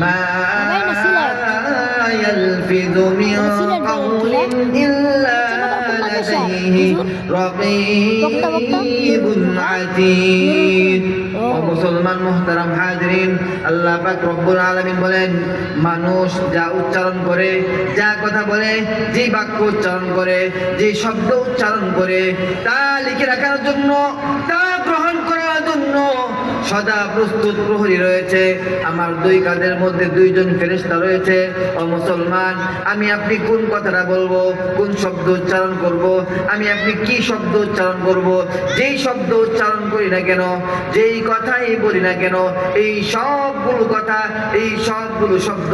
মা ইয়ালফিযু মিন কাওলিন ইল্লা লাদাইহি রাকীবুন আতীদ। ও মুসলমান মুহতারাম হাজিরিন, আল্লাহ পাক রব্বুল আলামিন বলেন, মানুষ যা উচ্চারণ করে, যা কথা বলে, যে বাক্য উচ্চারণ করে, যে শব্দ উচ্চারণ করে, তা লিখে রাখার জন্য, তা গ্রহণ করার জন্য সদা প্রস্তুত প্রহরী রয়েছে। আমার দুই কাঁধের মধ্যে দুইজন ফেরেশতা রয়েছে। ও মুসলমান, আমি আপনি কোন কথাটা বলবো, কোন শব্দ উচ্চারণ করব, আমি আপনি কি শব্দ উচ্চারণ করব, যেই শব্দ উচ্চারণ করি না কেন, যেই কথাই বলি না কেন, এই সবগুলো কথা, এই সবগুলো শব্দ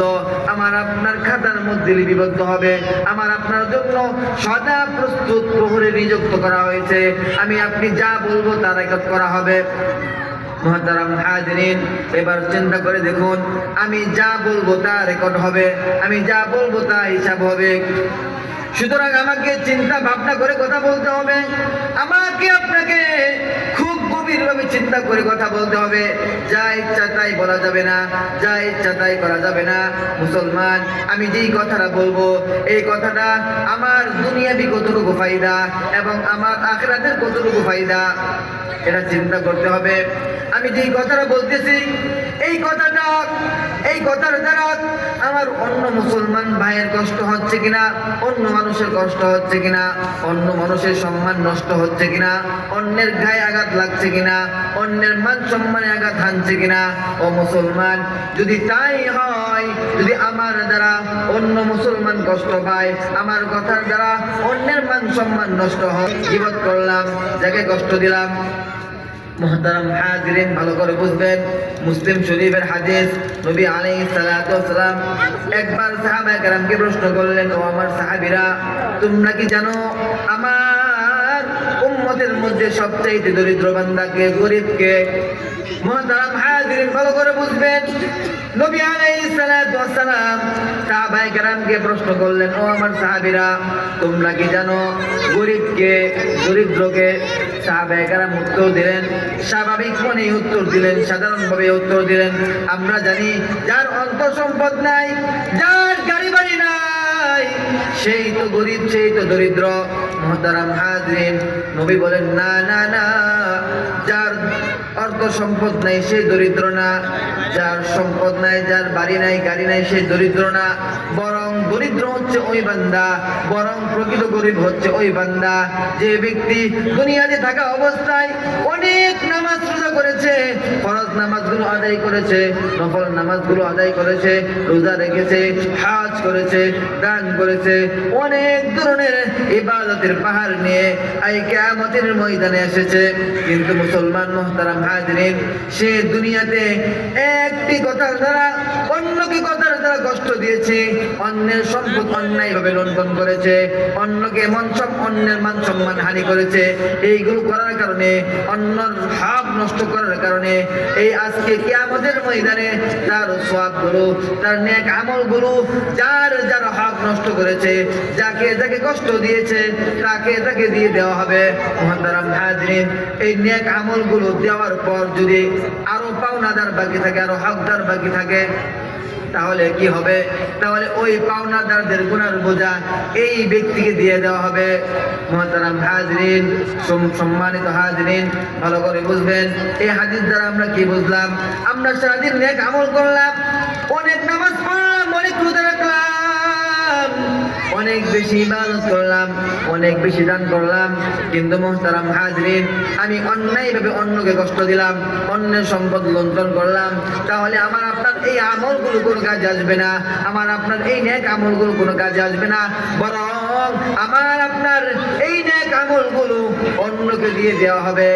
আমার আপনার খাতার মধ্যে লিপিবদ্ধ হবে। আমার আপনার জন্য সদা প্রস্তুত প্রহরী নিযুক্ত করা হয়েছে। আমি আপনি যা বলবো তা রেকর্ড করা হবে। মুহতারাম হাজিরিন, এবার চিন্তা করে দেখুন, আমি যা বলবো তা রেকর্ড হবে, আমি যা বলবো তা হিসাব হবে। সুতরাং আমাকে চিন্তা ভাবনা করে কথা বলতে হবে, আমাকে আপনাকে খুব গভীরভাবে চিন্তা করে কথা বলতে হবে। যা ইচ্ছা তাই বলা যাবে না, যা ইচ্ছা তাই করা যাবে না। মুসলমান, আমি যেই কথাটা বলবো, এই কথাটা আমার দুনিয়াবি কতটুকু ফায়দা এবং আমার আখিরাতের কতটুকু ফায়দা, এটা চিন্তা করতে হবে। আমি যেই কথাটা বলতেছি, এই কথার দ্বারা আমার অন্য মুসলমান ভাইয়ের কষ্ট হচ্ছে কিনা, অন্য মানুষের কষ্ট হচ্ছে কিনা, অন্য মানুষের সম্মান নষ্ট হচ্ছে কিনা, অন্যের গায়ে আঘাত লাগছে কিনা, অন্যের মান সম্মানে আঘাত হানছে কিনা। ও মুসলমান, যদি তাই হয়, যদি আমার দ্বারা অন্য মুসলমান কষ্ট পায়, আমার কথার দ্বারা অন্যের মান সম্মান নষ্ট হয়, গীবত করলাম, যাকে কষ্ট দিলাম। মুহতারাম হাজিরিন, ভালো করে বুঝবেন, মুসলিম শরীফের হাদিস, নবী আলাইহিস সালাতু ওয়াস সালাম একবার সাহাবায়ে কেরামকে প্রশ্ন করলেন, ও আমার সাহাবীরা, তোমরা কি জানো আমার উম্মতের মধ্যে সবচেয়ে দরিদ্র বান্দা কে, গরীব কে? মুহতারাম হাজিরিন, ভালো করে বুঝবেন, নবী আলাইহিস সালাতু ওয়াস সালাম সাহাবায়ে কেরামকে প্রশ্ন করলেন, ও আমার সাহাবীরা, তোমরা কি জানো গরীব কে, দরিদ্র কে? সাহাবায়ে কেরাম উত্তর দিলেন, স্বাভাবিক মনেই উত্তর দিলেন, সাধারণভাবে উত্তর দিলেন, আমরা জানি যার অর্থ সম্পদ নাই, যার গাড়ি বাড়ি নাই, সেই তো গরীব, সেই তো দরিদ্র। মুহতারাম হাজিরিন, নবী বলেন, না না না, যার অর্থ সম্পদ নাই সে দরিদ্র না, যার সম্পদ নাই, যার বাড়ি নাই, গাড়ি নাই, সে দরিদ্র না। বরং দরিদ্র হচ্ছে ওই বান্দা, বরং প্রকৃত গরিব হচ্ছে ওই বান্দা যে ব্যক্তি দুনিয়াতে থাকা অবস্থায় অনেক নামাজ রোজা করেছে, ফরজ নামাজগুলো আদায় করেছে, নফল নামাজগুলো আদায় করেছে, রোজা রেখেছে, হজ করেছে, দান করেছে, অনেক ধরনের ইবাদতের পাহাড় নিয়ে এই কিয়ামতের ময়দানে এসেছে। কিন্তু মুসলমান মুহতারাম হাজিরিন, সে দুনিয়াতে একটি কথার দ্বারা অন্যকে কথার দ্বারা কষ্ট দিয়েছে, অন্যের সম্পদ অন্যায়ভাবে লুণ্ঠন করেছে, অন্যের মান সম্মান হানি করেছে। এইগুলো করার কারণে, অন্যর হক নষ্ট করার কারণে এই আজকে কিয়ামতের ময়দানে তার সওয়াবগুলো, তার নেক আমলগুলো, যার যার হক নষ্ট করেছে, যাকে যাকে কষ্ট দিয়েছে, তাকে দিয়ে দেওয়া হবে। মুহতারাম হাজিরিন, এই নেক আমলগুলো দেওয়ার পর যদি আরো পাওনাদার বাকি থাকে, আরো হকদার বাকি থাকে, তাহলে কি হবে? তাহলে ওই পাওনাদারদের গুনার বোঝা এই ব্যক্তিকে দিয়ে দেওয়া হবে। মুহতারাম হাজিরিন, সম্মানিত হাজিরিন, ভালো করে বুঝবেন, এই হাদিস দ্বারা আমরা কি বুঝলাম? আমরা সারাদিন নেক আমল করলাম, অনেক নামাজ পড়লাম, অনেক রোজা রাখলাম, অনেক বেশি ইবাদত করলাম, অনেক বেশি দান করলাম, কিন্তু মুহতারাম হাজিরিন, আমি অন্যায়ভাবে অন্যকে কষ্ট দিলাম, অন্যের সম্পদ লুণ্ঠন করলাম, তাহলে আমার আপনার এই আমলগুলো কোনো কাজে আসবে না, আমার আপনার এই নেক আমলগুলো কোনো কাজে আসবে না। বরং আমার আপনার এই নেক আমলগুলো অন্যকে দিয়ে দেওয়া হবে।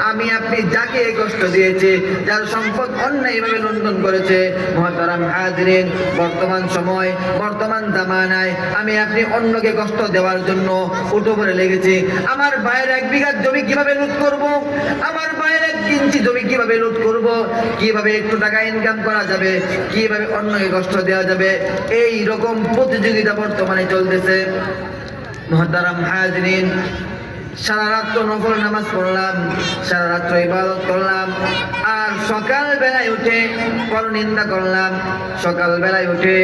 আমি আপনি যাকে কষ্ট দিয়েছে, যার সম্পদ অন্যায়ভাবে লুণ্ঠন করেছে, মুহতারাম হাজিরিন, বর্তমান সময়, বর্তমান জামানায় আমি আপনি অন্যকে কষ্ট দেওয়ার জন্য উঠে পড়ে লেগেছি। আমার ভাইয়ের 1 বিঘা জমি কিভাবে লুট করব, আমার ভাইয়ের 1 ইঞ্চি জমি কিভাবে লুট করব, কিভাবে একটু টাকা ইনকাম করা যাবে, কিভাবে অন্যকে কষ্ট দেওয়া যাবে, এই রকম প্রতিযোগিতা বর্তমানে চলতেছে। মুহতারাম হাজিরিন, সারা রাত্র নফল নামাজ পড়লাম, সারা রাত্র ইবাদত করলাম, আর সকাল বেলায় উঠে পরনিন্দা করলাম, সকাল বেলায় উঠে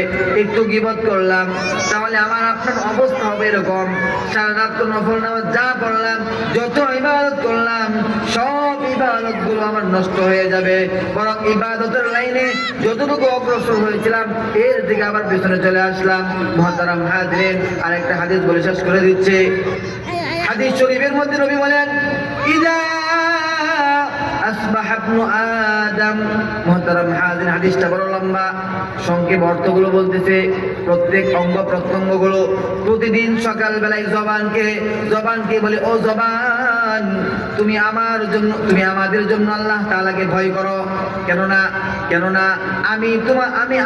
একটু গীবত করলাম, তাহলে আমার আপনার অবস্থা হবে এরকম। সারা রাত্র নফল নামাজ যা পড়লাম, যত ইবাদত করলাম, সব ইবাদত গুলো আমার নষ্ট হয়ে যাবে। বরং ইবাদতের লাইনে যতটুকু অগ্রসর হয়েছিলাম এর দিকে আবার পিছনে চলে আসলাম। মুহতারাম হাজিরিন, আরেকটা হাদিস বলে শেষ করে দিচ্ছে। হাদিস শরীফের মধ্যে নবী বলেন, ইদা আসবাহা ইবনু আদম। মুহতারাম হাজির, হাদিসটা বড় লম্বা, সংক্ষেপ অর্থগুলো বলতেছে। প্রত্যেক অঙ্গ প্রত্যঙ্গগুলো প্রতিদিন সকাল বেলায় জবানকে বলে, ও জবান, তুমি আমাদের জন্য আল্লাহ তাআলাকে ভয় করো। কেননা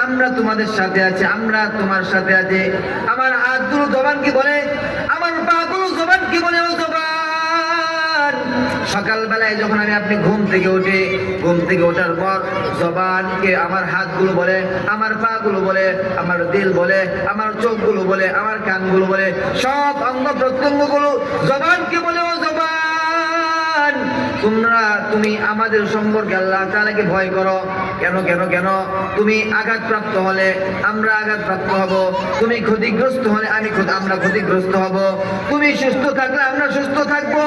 আমরা তোমাদের সাথে আছি, আমরা তোমার সাথে আছি। আমার হাতগুলো জবানকে বলে, আমার পাগুলো জবানকে বলে, ও জবান, সকাল বেলায় যখন আপনি ঘুম থেকে ওঠার পর জবানকে আমার হাতগুলো বলে, আমার পাগুলো বলে, আমার দিল বলে, আমার চোখগুলো বলে, আমার কানগুলো বলে, সব অঙ্গ প্রত্যঙ্গগুলো জবানকে বলে, ও জবান, তুমি আমাদের সম্পর্কে আল্লাহ তাআলাকে ভয় করো। কেন? তুমি আঘাতপ্রাপ্ত হলে আমরা আঘাতপ্রাপ্ত হব, তুমি ক্ষতিগ্রস্ত হলে আমরা ক্ষতিগ্রস্ত হব, তুমি সুস্থ থাকলে আমরা সুস্থ থাকবো।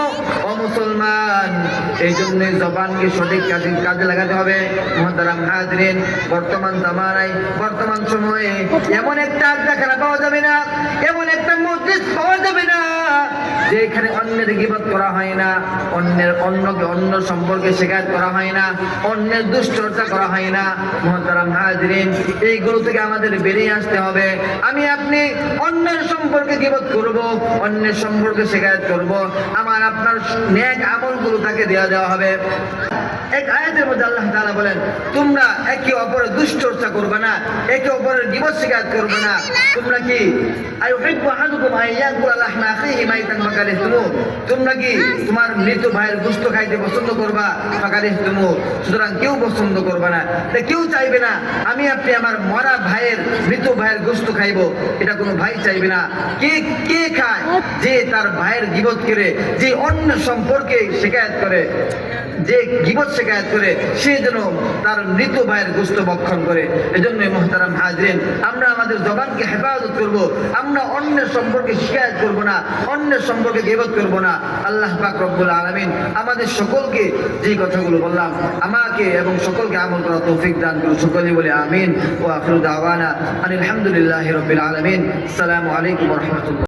ও মুসলমান, এই জন্য জবানকে সঠিক কাজে লাগাতে হবে। মুহতারাম হাজিরিন, বর্তমান জামানায়, বর্তমান সময়ে এমন একটা আড্ডাখানা পাওয়া যাবে না, এমন একটা মজলিস পাওয়া যাবে না যেখানে অন্যের গীবত করা হয় না, অন্য সম্পর্কে শিকায়ত করা হয় না, অন্যের দুশ্চর্চা করা হয় না। মুহতারাম হাজিরিন, এইগুলো থেকে আমাদের বেরিয়ে আসতে হবে। আপনি অন্যের সম্পর্কে গীবত করব, অন্যের সম্পর্কে শিকায়ত করব, আমার আপনার নেক আমলগুলো তাকে দেওয়া হবে। এক আয়াতের মধ্যে আল্লাহ তাআলা বলেন, তোমরা একে অপরের দুশ্চর্চা করবে না, একে অপরের গীবত শিকায়ত করবে না। তোমরা কি আইয়ুহিব্বু আহাদুকুম আইয়াকুলা লাহমা আখিহি মাইতান ফাকারিহতুমু, তোমরা কি তোমার মৃত ভাইয়ের গোশত খাইতে পছন্দ করবা? ফাকারিহতুমু, সুতরাং কেউ পছন্দ করবে না, কেউ চাইবে না আপনি আমার মরা ভাইয়ের, মৃত ভাইয়ের গোশত খাইবো, এটা কোনো ভাই চাইবে না। কে খায়? যে তার ভাইয়ের গীবত করে, যে অন্য সম্পর্কে শিকায়ত করে, যে গীবত শিকায়ত করে, সে যেন তার মৃত ভাইয়ের গোশত ভক্ষণ করে। এজন্য মুহতারাম হাজিরিন, আমরা আমাদের জবানকে হেফাজত করব, আমরা অন্যের সম্পর্কে শিকায়ত করব না, অন্যের সম্পর্কে গীবত করব না। আল্লাহ পাক রব্বুল আলামিন আমাদের সকলকে যে কথাগুলো বললাম, আমাকে এবং সকলকে আমল করার তৌফিক দান করুন। সকলেই বলে আমিন। ওয়া আখিরু দাওয়ানা আনিল হামদুলিল্লাহি রাব্বিল আলামিন। আসসালামু আলাইকুম ওয়া রাহমাতুল্লাহ।